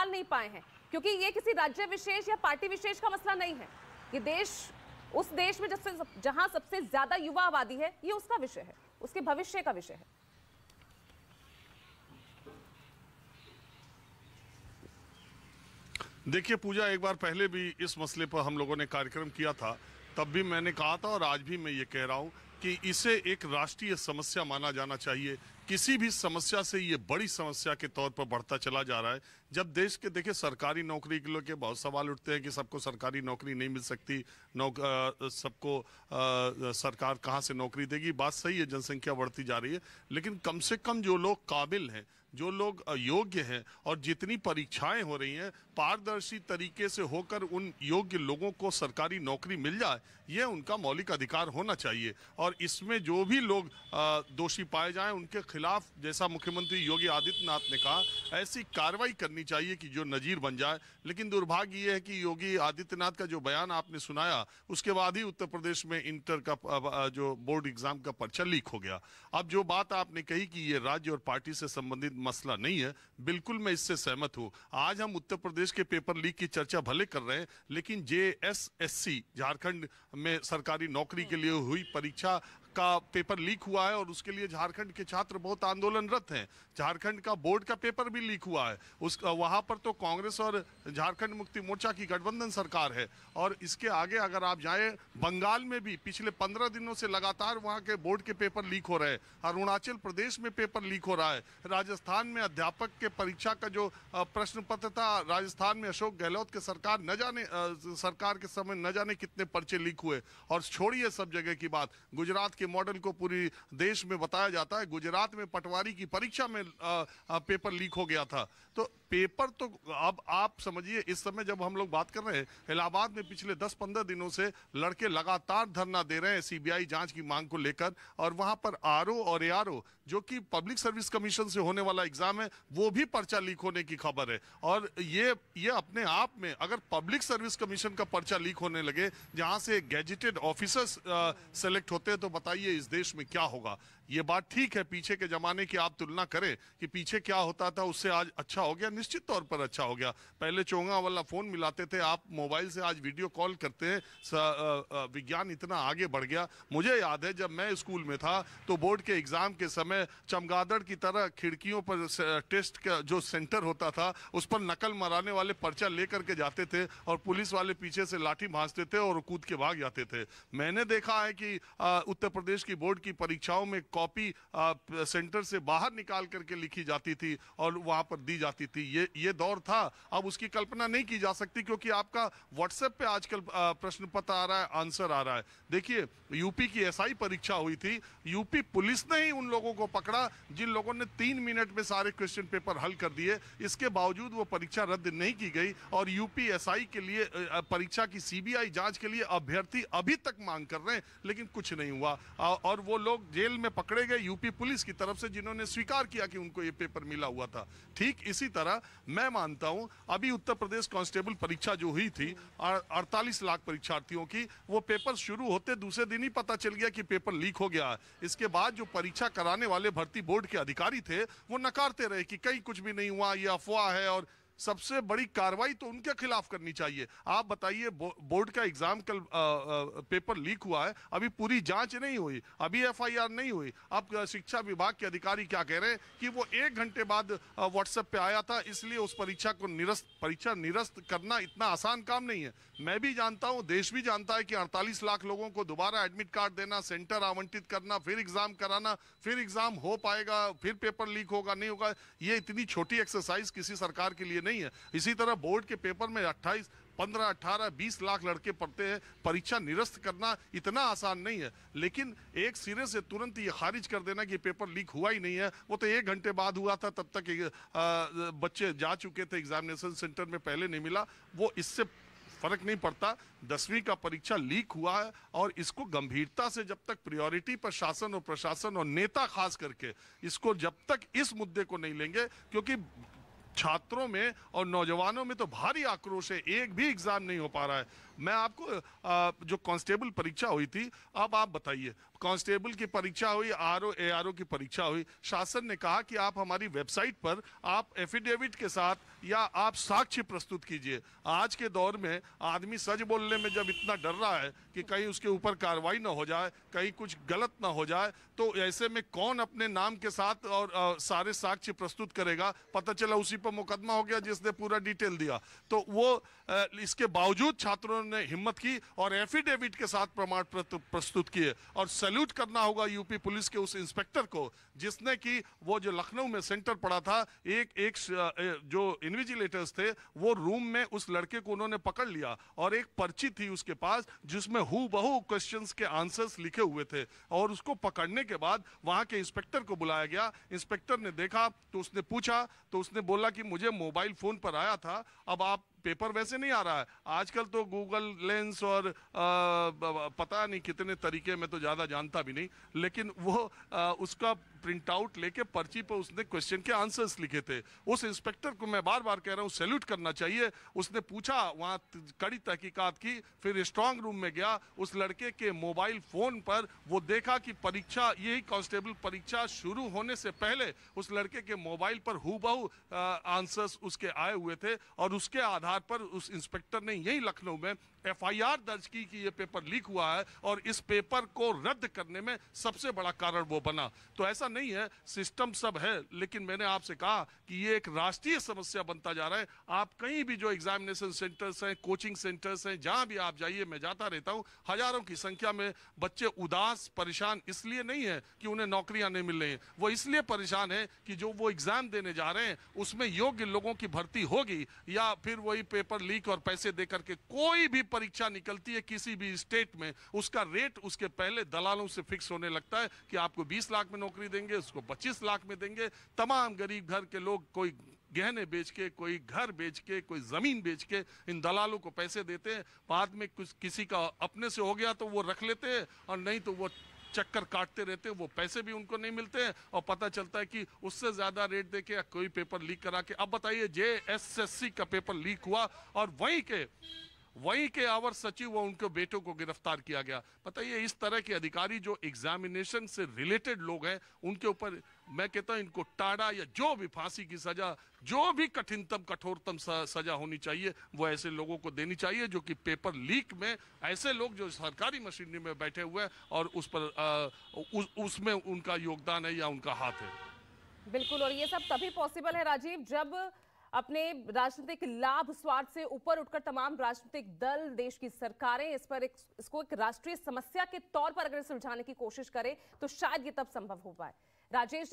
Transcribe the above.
संभाल नहीं पाए हैं, क्योंकि ये किसी राज्य विशेष या पार्टी विशेष का मसला नहीं है। ये देश, उस देश में जहां सबसे ज्यादा युवा आबादी है, ये उसका विषय है, उसके भविष्य का विषय है। देखिए पूजा, एक बार पहले भी इस मसले पर हम लोगों ने कार्यक्रम किया था, तब भी मैंने कहा था और आज भी मैं ये कह रहा हूं कि इसे एक राष्ट्रीय समस्या माना जाना चाहिए। किसी भी समस्या से ये बड़ी समस्या के तौर पर बढ़ता चला जा रहा है। जब देश के देखिए सरकारी नौकरी के लेके बहुत सवाल उठते हैं कि सबको सरकारी नौकरी नहीं मिल सकती, सबको सरकार कहाँ से नौकरी देगी। बात सही है, जनसंख्या बढ़ती जा रही है, लेकिन कम से कम जो लोग काबिल हैं, जो लोग योग्य हैं, और जितनी परीक्षाएं हो रही हैं पारदर्शी तरीके से होकर उन योग्य लोगों को सरकारी नौकरी मिल जाए, यह उनका मौलिक अधिकार होना चाहिए। और इसमें जो भी लोग दोषी पाए जाएं उनके खिलाफ, जैसा मुख्यमंत्री योगी आदित्यनाथ ने कहा, ऐसी कार्रवाई करनी चाहिए कि जो नजीर बन जाए। लेकिन दुर्भाग्य ये है कि योगी आदित्यनाथ का जो बयान आपने सुनाया, उसके बाद ही उत्तर प्रदेश में इंटर का जो बोर्ड एग्जाम का पर्चा लीक हो गया। अब जो बात आपने कही कि ये राज्य और पार्टी से संबंधित मसला नहीं है, बिल्कुल मैं इससे सहमत हूं। आज हम उत्तर प्रदेश के पेपर लीक की चर्चा भले कर रहे हैं, लेकिन JSSC झारखंड में सरकारी नौकरी के लिए हुई परीक्षा का पेपर लीक हुआ है और उसके लिए झारखंड के छात्र बहुत आंदोलनरत हैं। झारखंड का बोर्ड का पेपर भी लीक हुआ है, वहां पर तो कांग्रेस और झारखंड मुक्ति मोर्चा की गठबंधन सरकार है। और इसके आगे अगर आप जाएं, बंगाल में भी पिछले 15 दिनों से लगातार वहां के बोर्ड के पेपर लीक हो रहे हैं। अरुणाचल प्रदेश में पेपर लीक हो रहा है। राजस्थान में अध्यापक के परीक्षा का जो प्रश्न पत्र था, राजस्थान में अशोक गहलोत के सरकार के समय न जाने कितने पर्चे लीक हुए। और छोड़िए सब जगह की बात, गुजरात के मॉडल को पूरी देश में बताया जाता है। गुजरात में पटवारी की परीक्षा में पेपर लीक हो गया था। तो पेपर तो अब आप समझिए, इस समय जब हम लोग बात कर रहे हैं, इलाहाबाद में पिछले 10-15 दिनों से लड़के लगातार धरना दे रहे हैं CBI जांच की मांग को लेकर। और वहां पर RO और ARO, जो कि पब्लिक सर्विस कमीशन से होने वाला एग्जाम है, वो भी पर्चा लीक होने की खबर है। और ये अपने आप में, अगर पब्लिक सर्विस कमीशन का पर्चा लीक होने लगे, जहां से गैजेटेड ऑफिसर्स सेलेक्ट होते हैं, तो बताइए इस देश में क्या होगा। ये बात ठीक है, पीछे के जमाने की आप तुलना करें कि पीछे क्या होता था, उससे आज अच्छा हो गया, निश्चित तौर पर अच्छा हो गया। पहले चोंगा वाला फोन मिलाते थे, आप मोबाइल से आज वीडियो कॉल करते हैं। विज्ञान इतना आगे बढ़ गया। मुझे याद है जब मैं स्कूल में था तो बोर्ड के एग्जाम के समय चमगादड़ की तरह खिड़कियों पर टेस्ट का जो सेंटर होता था, उस पर नकल मराने वाले पर्चा लेकर के जाते थे और पुलिस वाले पीछे से लाठी भांजते थे और कूद के भाग जाते थे। मैंने देखा है कि उत्तर प्रदेश की बोर्ड की परीक्षाओं में कॉपी सेंटर से बाहर निकाल करके लिखी जाती थी और वहां पर दी जाती थी। ये दौर था, अब उसकी कल्पना नहीं की जा सकती, क्योंकि आपका व्हाट्सएप पे आजकल प्रश्न पत्र आ रहा है, आंसर आ रहा है। देखिए, यूपी की SI परीक्षा हुई थी, यूपी पुलिस ने ही उन लोगों को पकड़ा जिन लोगों ने 3 मिनट में सारे क्वेश्चन पेपर हल कर दिए। इसके बावजूद वो परीक्षा रद्द नहीं की गई और यूपी SI के लिए परीक्षा की CBI जांच के लिए अभ्यर्थी अभी तक मांग कर रहे हैं, लेकिन कुछ नहीं हुआ। और वो लोग जेल में पकड़े गए यूपी पुलिस की तरफ से, जिन्होंने स्वीकार किया कि उनको ये पेपर मिला हुआ था। ठीक इसी तरह मैं मानता हूं, अभी उत्तर प्रदेश कांस्टेबल परीक्षा जो हुई थी 48 लाख परीक्षार्थियों की, वो पेपर शुरू होते दूसरे दिन ही पता चल गया कि पेपर लीक हो गया। इसके बाद जो परीक्षा कराने वाले भर्ती बोर्ड के अधिकारी थे, वो नकारते रहे कि कहीं कुछ भी नहीं हुआ, ये अफवाह है। और सबसे बड़ी कार्रवाई तो उनके खिलाफ करनी चाहिए। आप बताइए, बोर्ड का एग्जाम कल पेपर लीक हुआ है, अभी पूरी जांच नहीं हुई, अभी FIR नहीं हुई। अब शिक्षा विभाग के अधिकारी क्या कह रहे हैं कि वो 1 घंटे बाद व्हाट्सएप पे आया था, इसलिए उस परीक्षा को निरस्त करना इतना आसान काम नहीं है। मैं भी जानता हूं, देश भी जानता है कि 48 लाख लोगों को दोबारा एडमिट कार्ड देना, सेंटर आवंटित करना, फिर एग्जाम कराना, फिर एग्जाम हो पाएगा, फिर पेपर लीक होगा नहीं होगा, ये इतनी छोटी एक्सरसाइज किसी सरकार के लिए नहीं है। इसी तरह बोर्ड के पेपर में 28, 15, 18, 20 लाख लड़के पढ़ते हैं, परीक्षा निरस्त करना इतना आसान नहीं है। लेकिन एक सिरे से तुरंत ये खारिज कर देना कि पेपर लीक हुआ ही नहीं है, वो तो 1 घंटे बाद हुआ था, तब तक बच्चे जा चुके थे एग्जामिनेशन सेंटर में, पहले नहीं मिला, वो इससे फर्क नहीं पड़ता। 10वीं का परीक्षा लीक हुआ है और इसको गंभीरता से जब तक प्रायोरिटी पर शासन और प्रशासन और नेता खास करके इसको जब तक इस मुद्दे को नहीं लेंगे, क्योंकि छात्रों में और नौजवानों में तो भारी आक्रोश है, एक भी एग्जाम नहीं हो पा रहा है। मैं आपको जो कांस्टेबल परीक्षा हुई थी, अब आप बताइए, कांस्टेबल की परीक्षा हुई, RO ARO की परीक्षा हुई, शासन ने कहा कि आप हमारी वेबसाइट पर आप एफिडेविट के साथ या आप साक्ष्य प्रस्तुत कीजिए। आज के दौर में आदमी सच बोलने में जब इतना डर रहा है कि कहीं उसके ऊपर कार्रवाई ना हो जाए, कहीं कुछ गलत ना हो जाए, तो ऐसे में कौन अपने नाम के साथ और सारे साक्ष्य प्रस्तुत करेगा? पता चला उसी पर मुकदमा हो गया जिसने पूरा डिटेल दिया। तो वो इसके बावजूद छात्रों ने हिम्मत की और एफिडेविट के साथ प्रमाण पत्र प्रस्तुत किए। और सैल्यूट करना होगा यूपी पुलिस के उस इंस्पेक्टर को जिसने कि वो जो लखनऊ में सेंटर पड़ा था, एक जो इन्विजिलेटर्स थे वो रूम में उस लड़के को उन्होंने पकड़ लिया और एक पर्ची थी उसके पास जिसमें हूबहू क्वेश्चंस के आंसर्स लिखे हुए थे। और उसको पकड़ने के बाद वहां के इंस्पेक्टर को बुलाया गया। इंस्पेक्टर ने देखा तो उसने पूछा, तो उसने बोला कि मुझे मोबाइल फोन पर आया था। अब आप पेपर वैसे नहीं आ रहा है, आजकल तो गूगल लेंस और पता नहीं कितने तरीके, में तो ज्यादा जानता भी नहीं, लेकिन वो उसका प्रिंट आउट लेके पर्ची पर उसने क्वेश्चन के आंसर्स लिखे थे। उस इंस्पेक्टर को मैं बार बार कह रहा हूँ सैल्यूट करना चाहिए। उसने पूछा, वहां कड़ी तहकीकात की, फिर स्ट्रांग रूम में गया, उस लड़के के मोबाइल फोन पर वो देखा कि परीक्षा, यही कांस्टेबल परीक्षा शुरू होने से पहले उस लड़के के मोबाइल पर हूबहू आंसर्स उसके आए हुए थे। और उसके आधार पर उस इंस्पेक्टर ने यही लखनऊ में एफआईआर दर्ज की कि ये पेपर लीक हुआ है और इस पेपर को रद्द करने में सबसे बड़ा कारण वो बना। तो ऐसा नहीं है, सिस्टम सब है, लेकिन मैंने आपसे कहा कि ये एक राष्ट्रीय समस्या बनता जा रहा है। आप कहीं भी जो एग्जामिनेशन सेंटर्स हैं, कोचिंग सेंटर्स हैं, जहां भी आप जाइए, मैं जाता रहता हूं, हजारों की संख्या में बच्चे उदास परेशान इसलिए नहीं है कि उन्हें नौकरियां नहीं मिल रही हैं, वो इसलिए परेशान है कि जो वो एग्जाम देने जा रहे हैं उसमें योग्य लोगों की भर्ती होगी या फिर वही पेपर लीक और पैसे देकर के कोई भी परीक्षा निकलती है किसी भी स्टेट में, उसका रेट उसके पहले दलालों से फिक्स होने लगता है कि आपको 20 लाख में नौकरी देंगे, उसको 25 लाख में देंगे। तमाम गरीब घर के लोग कोई गहने बेच के, कोई घर बेच के, कोई जमीन बेच के इन दलालों को पैसे देते हैं। बाद में कुछ किसी का अपने से हो गया तो वो रख लेते हैं और नहीं तो वो चक्कर काटते रहते हैं, वो पैसे भी उनको नहीं मिलते हैं और पता चलता है कि उससे ज्यादा रेट देके या कोई पेपर लीक करा के। अब बताइए, JSSC का पेपर लीक हुआ और वहीं के अवर सचिव व उनके बेटों को गिरफ्तार किया गया। बताइए, इस तरह के अधिकारी जो एग्जामिनेशन से रिलेटेड लोग हैं उनके ऊपर मैं कहता हूं इनको टाड़ा या जो भी फांसी की सजा, जो भी कठिनतम कठोरतम सजा होनी चाहिए वो ऐसे लोगों को देनी चाहिए जो कि पेपर लीक में, ऐसे लोग जो सरकारी मशीनरी में बैठे हुए हैं और उस पर उसमें उनका योगदान है या उनका हाथ है। बिल्कुल, और ये सब तभी पॉसिबल है राजीव जब अपने राजनीतिक लाभ स्वार्थ से ऊपर उठकर तमाम राजनीतिक दल, देश की सरकारें इसको एक राष्ट्रीय समस्या के तौर पर अगर सुलझाने की कोशिश करें तो शायद ये तब संभव हो पाए। राजेश